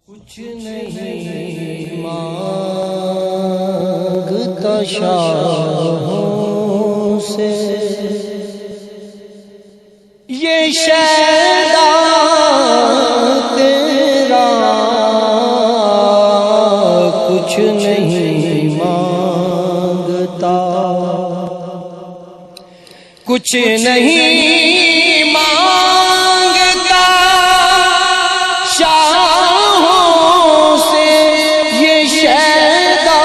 کچھ نہیں مانگتا شاہوں سے یہ شیدا تیرا، کچھ نہیں مانگتا، کچھ نہیں مانگتا شاہوں سے یہ شیدا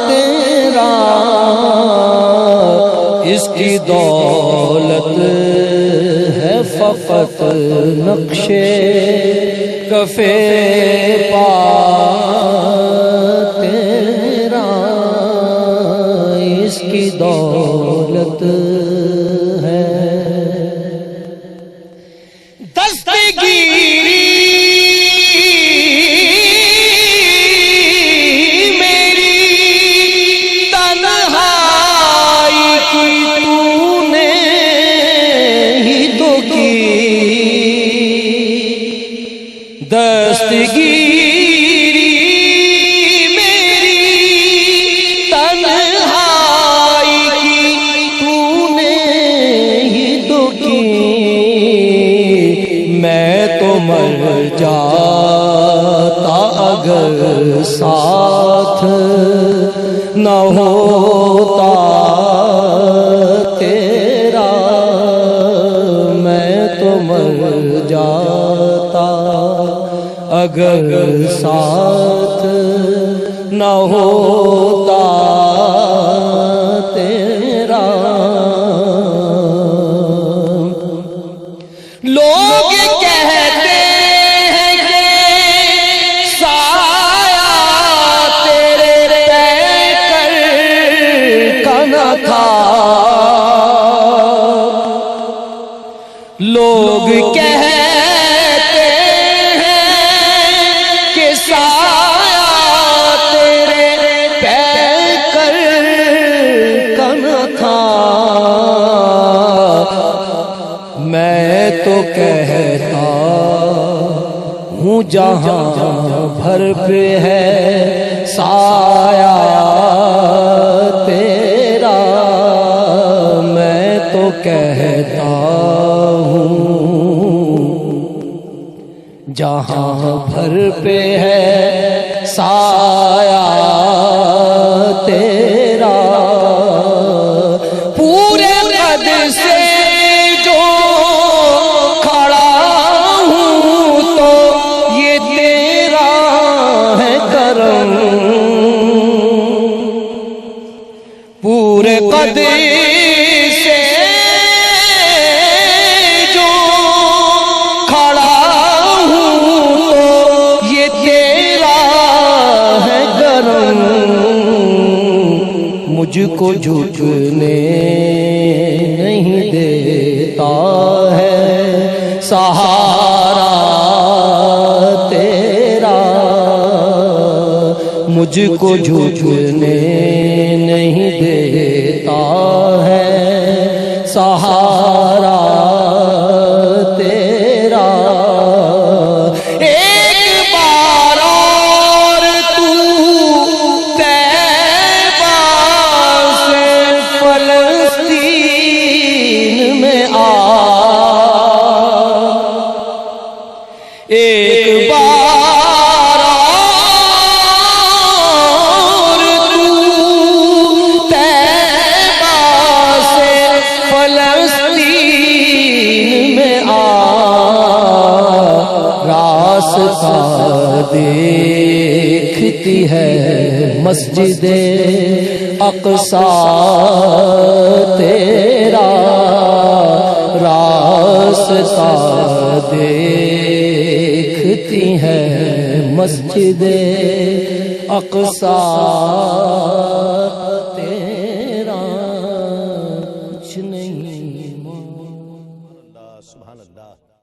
تیرا، اس کی دولت ہے فقط نقشے کفے پا تیرا، اس کی دولت ہے دستگیری میری تنہائی کی تو نے ہی تو کی، دستگیری میری تنہائی کی تو نے ہی تو کی، میں تو مر جاتا اگر ساتھ نہ ہوتا تیرا، میں تو مر جاتا اگر ساتھ نہ ہوتا تیرا۔ لوگ کہتے ہیں کہ سایہ تیرے پیکر کا نہ تھا، لوگ کہتے ہیں کہ سایہ تیرے پیکر کا نہ تھا، میں تو کہتا ہوں جہاں بھر پہ ہے سایہ تیرا، میں تو کہتا ہوں جہاں بھر پہ ہے سایہ تیرا، پورے قد سے جو کھڑا ہوں تو یہ تیرا ہے کرم، پورے قد سے جو کھڑا ہوں تو یہ تیرا ہے کرم، مجھ کو جھکنے نہیں دیتا ہے سہارا تیرا، مجھ کو جھکنے نہیں دیتا ہے سہارا تیرا۔ ایک بار اور تو طیبہ سے فلسطین میں آ، ایک بار اور تو طیبہ سے فلسطین میں آ، راستہ دیکھتی ہے مسجد اقصیٰ تیرا، راستہ دیکھتی ہے مسجد اقصیٰ